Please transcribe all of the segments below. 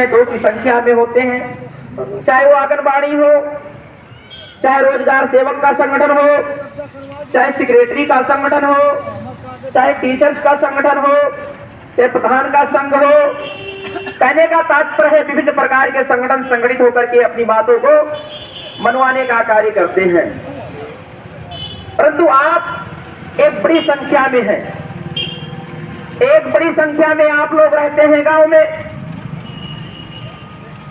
दो की संख्या में होते हैं, चाहे वो आंगनबाड़ी हो, चाहे रोजगार सेवक का संगठन हो, चाहे सेक्रेटरी का संगठन हो, चाहे टीचर्स का संगठन हो, चाहे प्रधान का संघ हो। कहने का तात्पर्य है विभिन्न प्रकार के संगठन संगठित होकर के अपनी बातों को मनवाने का कार्य करते हैं। परंतु आप एक बड़ी संख्या में हैं, एक बड़ी संख्या में आप लोग रहते हैं गांव में।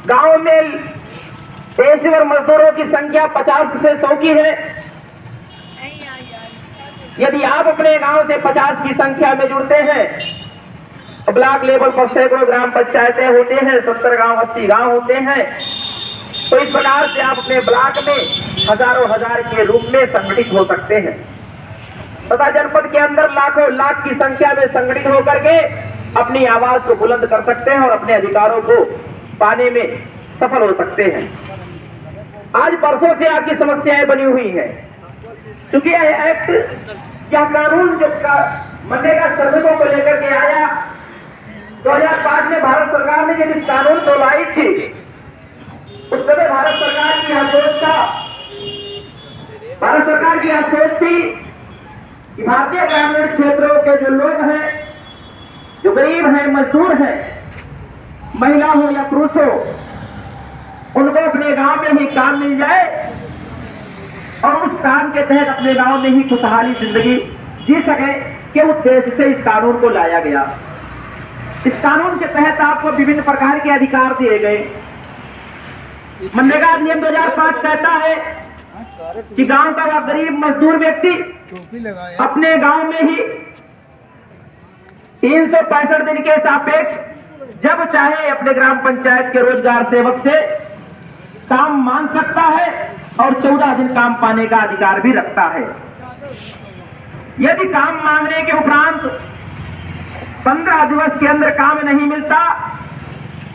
गांव में पेशेवर मजदूरों की संख्या 50 से 100 की है। यदि आप अपने गांव से 50 की संख्या में जुड़ते हैं, ब्लॉक लेवल पर सैकड़ों ग्राम पंचायतें होते हैं, 70 गांव 80 गांव होते हैं, तो इस प्रकार से आप अपने ब्लॉक में हजारों हजार के रूप में संगठित हो सकते हैं तथा जनपद के अंदर लाखों लाख की संख्या में संगठित होकर के अपनी आवाज को बुलंद कर सकते हैं और अपने अधिकारों को पाने में सफल हो सकते हैं। आज बरसों से आपकी समस्याएं बनी हुई हैं, क्योंकि यह एक्ट, यह कानून जो मनरेगा श्रमिकों को लेकर के आया 2005 में भारत सरकार ने जब इस कानून को लाई थी, उस समय भारत सरकार की यह सोच था, भारत सरकार की यह सोच थी कि भारतीय ग्रामीण क्षेत्रों के जो लोग हैं, जो गरीब हैं, मजदूर हैं, महिला हो या पुरुष हो, उनको अपने गांव में ही काम मिल जाए और उस काम के तहत अपने गांव में ही खुशहाली जिंदगी जी सके के उद्देश्य से इस कानून को लाया गया। इस कानून के तहत आपको विभिन्न प्रकार के अधिकार दिए गए। मनरेगा अधिनियम 2005 कहता है कि गांव का वह गरीब मजदूर व्यक्ति अपने गांव में ही 365 दिन के सापेक्ष जब चाहे अपने ग्राम पंचायत के रोजगार सेवक से काम मांग सकता है और 14 दिन काम पाने का अधिकार भी रखता है। यदि काम मांगने के उपरांत 15 दिवस के अंदर काम नहीं मिलता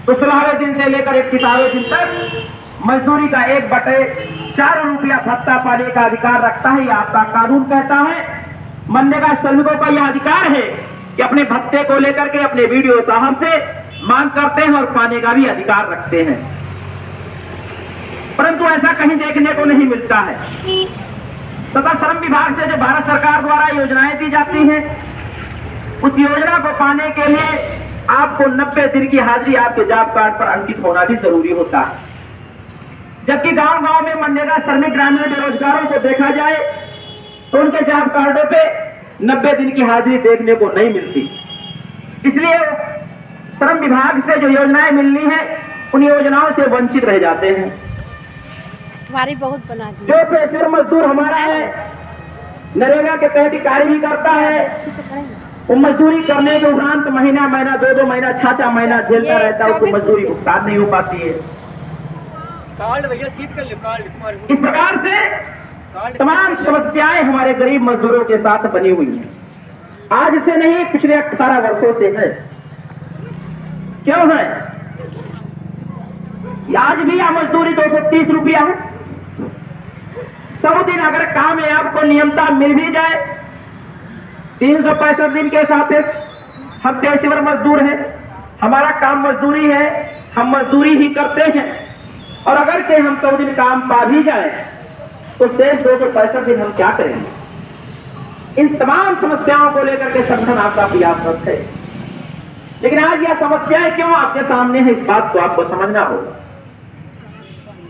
तो 16वें दिन से लेकर 31वें दिन तक मजदूरी का 1/4 रुपया भत्ता पाने का अधिकार रखता है। यह आपका कानून कहता है। मनरेगा श्रमिकों का यह अधिकार है कि अपने भत्ते को लेकर के अपने वीडियो साहब से मांग करते हैं और पाने का भी अधिकार रखते हैं। परंतु ऐसा कहीं देखने को नहीं मिलता है तथा श्रम विभाग से जो भारत सरकार द्वारा योजनाएं दी जाती हैं, उस योजना को पाने के लिए आपको 90 दिन की हाजिरी आपके जॉब कार्ड पर अंकित होना भी जरूरी होता है। जबकि गांव-गांव में मनरेगा श्रमिक ग्रामीण बेरोजगारों को देखा जाए तो उनके जॉब कार्डों पे 90 दिन की हाजिरी देखने को नहीं मिलती। इसलिए श्रम विभाग से जो योजनाएं मिलनी है, उन योजनाओं से वंचित रह जाते हैं। हमारी बहुत बना दी। जो पेशेवर मजदूर हमारा है, नरेगा के तहत कार्य भी करता है, वो मजदूरी करने के उपरांत महीना 2 महीना 6 महीना झेलता रहता है, उसको मजदूरी भुगतान नहीं हो पाती है। कार्ड भैया सीट कर लो, कार्ड। इस प्रकार से तमाम समस्याएं हमारे गरीब मजदूरों के साथ बनी हुई हैं। आज से नहीं, पिछले 18 वर्षों से है। क्यों है? आज भी यह मजदूरी 230 रुपया है। 100 दिन अगर काम है आपको नियमता मिल भी जाए, 365 दिन के सापेक्ष हम पेशेवर मजदूर हैं, हमारा काम मजदूरी है, हम मजदूरी ही करते हैं और अगर से हम 100 दिन काम पा भी जाए तो शेष 265 दिन हम क्या करेंगे? इन तमाम समस्याओं को लेकर के संगठन आपका प्रयासरत है। लेकिन आज यह समस्याएं क्यों आपके सामने है, इस बात को आपको समझना होगा।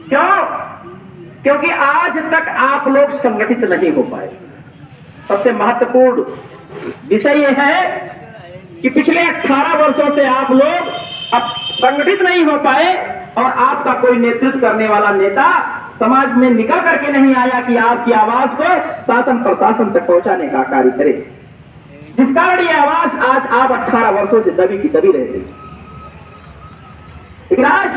क्यों? क्योंकि आज तक आप लोग संगठित नहीं हो पाए। सबसे महत्वपूर्ण विषय यह है कि पिछले 18 वर्षों से आप लोग अब संगठित नहीं हो पाए और आपका कोई नेतृत्व करने वाला नेता समाज में निकल करके नहीं आया कि आपकी आवाज को शासन प्रशासन तक पहुंचाने का कार्य करे, जिस कारण यह आवाज आज आप 18 वर्षों से दबी की दबी रह गई। लेकिन आज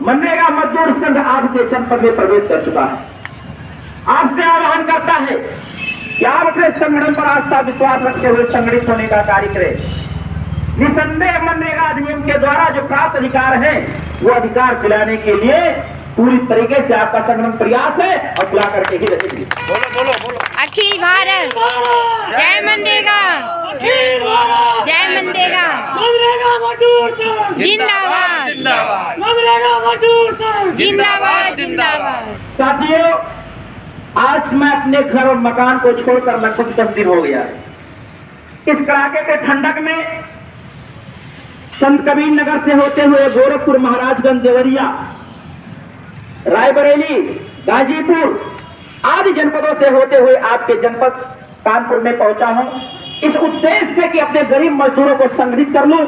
मनरेगा मजदूर संघ आपके जनपद में प्रवेश कर चुका है। आपसे आह्वान करता है कि आप अपने संगठन पर आस्था विश्वास रखते हुए संगठित होने का कार्य करें। निसंदेह मनरेगा अधिनियम के द्वारा जो प्राप्त अधिकार है, वो अधिकार दिलाने के लिए पूरी तरीके से आपका संगठन प्रयास है और दिला करके ही रहेगी। बोलो। अखिल भारत जय मनरेगा, जय मनरेगा, मनरेगा मजदूर जिंदाबाद। जिंदाबाद मनरेगा मजदूर संघ जिंदाबाद जिंदाबाद। साथियों, आज मैं अपने घर और मकान को छोड़कर लगभग 10 दिन हो गया। इस कड़ाके के ठंडक में संत कबीर नगर से होते हुए गोरखपुर, महाराजगंज, देवरिया, रायबरेली, गाजीपुर आदि जनपदों से होते हुए आपके जनपद कानपुर में पहुंचा हूं, इस उद्देश्य से कि अपने गरीब मजदूरों को संगठित कर लूं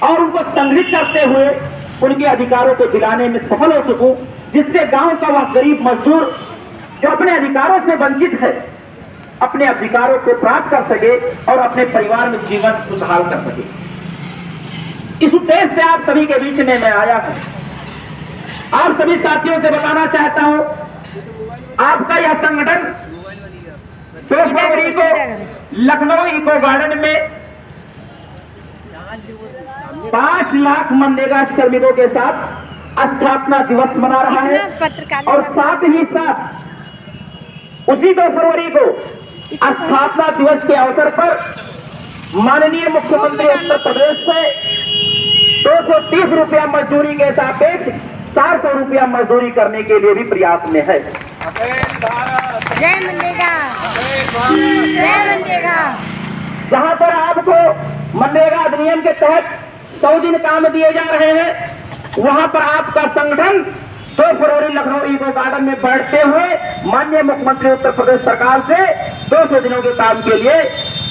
और उनको संगठित करते हुए उनके अधिकारों को दिलाने में सफल हो सकूं, जिससे गांव का वह गरीब मजदूर जो अपने अधिकारों से वंचित है अपने अधिकारों को प्राप्त कर सके और अपने परिवार में जीवन खुशहाल कर सके। इस उद्देश्य से आप सभी के बीच में मैं आया हूं। आप सभी साथियों से बताना चाहता हूं, आपका यह संगठन 2 फरवरी को लखनऊ इको गार्डन में 5 लाख मनरेगा श्रमिकों के साथ स्थापना दिवस मना रहा है और साथ ही साथ उसी 2 फरवरी को स्थापना दिवस के अवसर पर माननीय मुख्यमंत्री उत्तर प्रदेश से 230 रुपया मजदूरी के सापेक्ष 400 रुपया मजदूरी करने के लिए भी प्रयास में है। जय मनरेगा, जय मनरेगा। जहां पर आपको मनरेगा अधिनियम के तहत 100 दिन काम दिए जा रहे हैं, वहां पर आपका संगठन 2 फरवरी लखनऊ इको गार्डन में बैठते हुए माननीय मुख्यमंत्री उत्तर प्रदेश सरकार से 200 दिनों के काम के लिए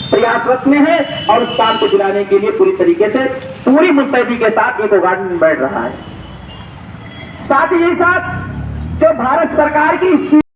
प्रयासरत में है और उस काम को दिलाने के लिए पूरी तरीके से पूरी मुस्तैदी के साथ इको गार्डन में बैठ रहा है। साथ ही साथ जो भारत सरकार की